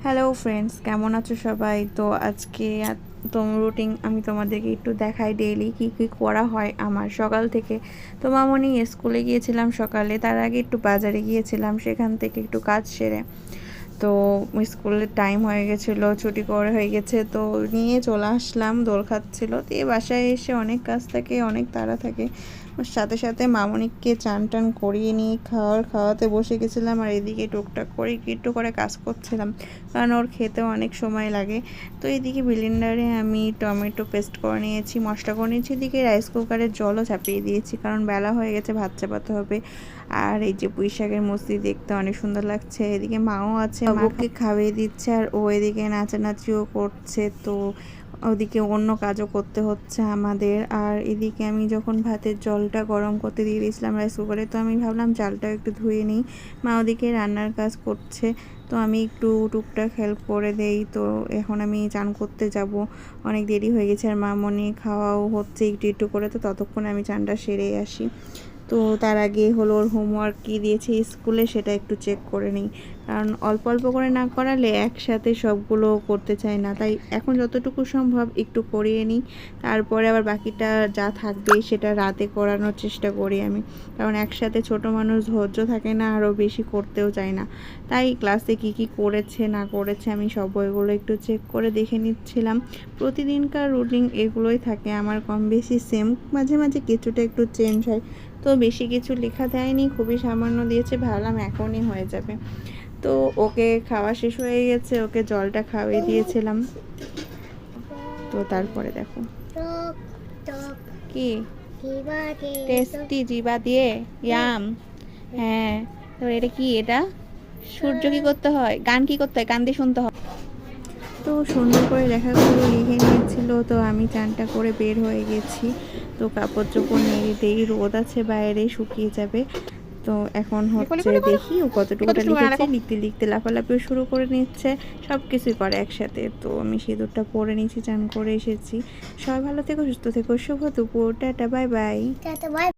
Hello friends, কেমন আছো সবাই? তো আজকে রুটিন আমি তোমাদেরকে একটু দেখাই ডেইলি কী কী করা হয় আমার সকাল থেকে। তো মামনি স্কুলে গিয়েছিলাম সকালে, তার আগে একটু বাজারে গিয়েছিলাম, সেখান থেকে একটু কাজ সেরে তো স্কুলের টাইম হয়ে গেছিলো, ছুটি করে হয়ে গেছে, তো নিয়ে চলে আসলাম। দোল খাচ্ছিলো, দিয়ে বাসায় এসে অনেক কাজ থাকে, অনেক তাড়া থাকে। সাথে সাথে মামনিককে চান টান করিয়ে নিয়ে খাওয়াতে বসে গেছিলাম, আর এদিকে টুকটাক করে একটু করে কাজ করছিলাম, কারণ ওর খেতেও অনেক সময় লাগে। তো এদিকে ব্লেন্ডারে আমি টমেটো পেস্ট করে নিয়েছি, মশলা করে নিয়েছি, এদিকে রাইস কুকারের জলও চাপিয়ে দিয়েছি, কারণ বেলা হয়ে গেছে, ভাত চাপাতে হবে। আর এই যে পুঁই শাকের মুচি দেখতে অনেক সুন্দর লাগছে। এদিকে মাও আছে, মাকে খাইয়ে দিচ্ছে, আর ও এদিকে নাচানাচিও করছে। তো ওদিকে অন্য কাজও করতে হচ্ছে আমাদের। আর এদিকে আমি যখন ভাতের জলটা গরম করতে দিয়ে দিয়েছিলাম রাইস কুকারে, তো আমি ভাবলাম চালটাও একটু ধুয়ে নিই। মা ওদিকে রান্নার কাজ করছে, তো আমি একটু টুকটাক হেল্প করে দেই। তো এখন আমি চান করতে যাব, অনেক দেরি হয়ে গেছে, আর মামনি খাওয়াও হচ্ছে একটু একটু করে, তো ততক্ষণে আমি চানটা সেরে আসি। তো তার আগে হলো ওর হোমওয়ার্ক কী দিয়েছে স্কুলে সেটা একটু চেক করে নিই, কারণ অল্প অল্প করে না করালে একসাথে সবগুলো করতে চাই না, তাই এখন যতটুকু সম্ভব একটু করিয়ে নিই। তারপরে আবার বাকিটা যা থাকবে সেটা রাতে করানোর চেষ্টা করি আমি, কারণ একসাথে ছোট মানুষ ধৈর্য থাকে না, আরও বেশি করতেও চায় না। তাই ক্লাসে কি কি করেছে না করেছে আমি সব বইগুলো একটু চেক করে দেখে নিচ্ছিলাম। প্রতিদিনকার রুটিন এগুলোই থাকে আমার, কম বেশি সেম, মাঝে মাঝে কিছুটা একটু চেঞ্জ হয়। তো বেশি কিছু লেখা দেয়নি, খুবই সামান্য দিয়েছে, ভাবলাম এখনই হয়ে যাবে। তো ওকে খাওয়া শেষ হয়ে গেছে, ওকে জলটা খাওয়িয়ে দিয়েছিলাম। তো তারপরে দেখো কি টেস্টি জিবা দিয়ে ইয়াম। হ্যাঁ, তো এটা কি, এটা সূর্য কি করতে হয়, গান কি করতে হয়, গান দিয়ে শুনতে হয়। তো সুন্দর করে লেখাগুলো লিখে নিয়েছিল। তো আমি চানটা করে বের হয়ে গেছি, তো কাপড় চোপড় নেড়ে দেই, রোদ আছে বাইরে, শুকিয়ে যাবে। তো এখন হচ্ছে দেখি ও কতটুকুটা লিখেছে, লিখতে লিখতে লাফালাফিও শুরু করে নিচ্ছে, সব কিছুই করে একসাথে। তো আমি সিঁদুরটা পরে নিয়েছি, চান করে এসেছি। সবাই ভালো থেকো, সুস্থ থেকো, শুভ দুপুর, টাটা, বাই বাই।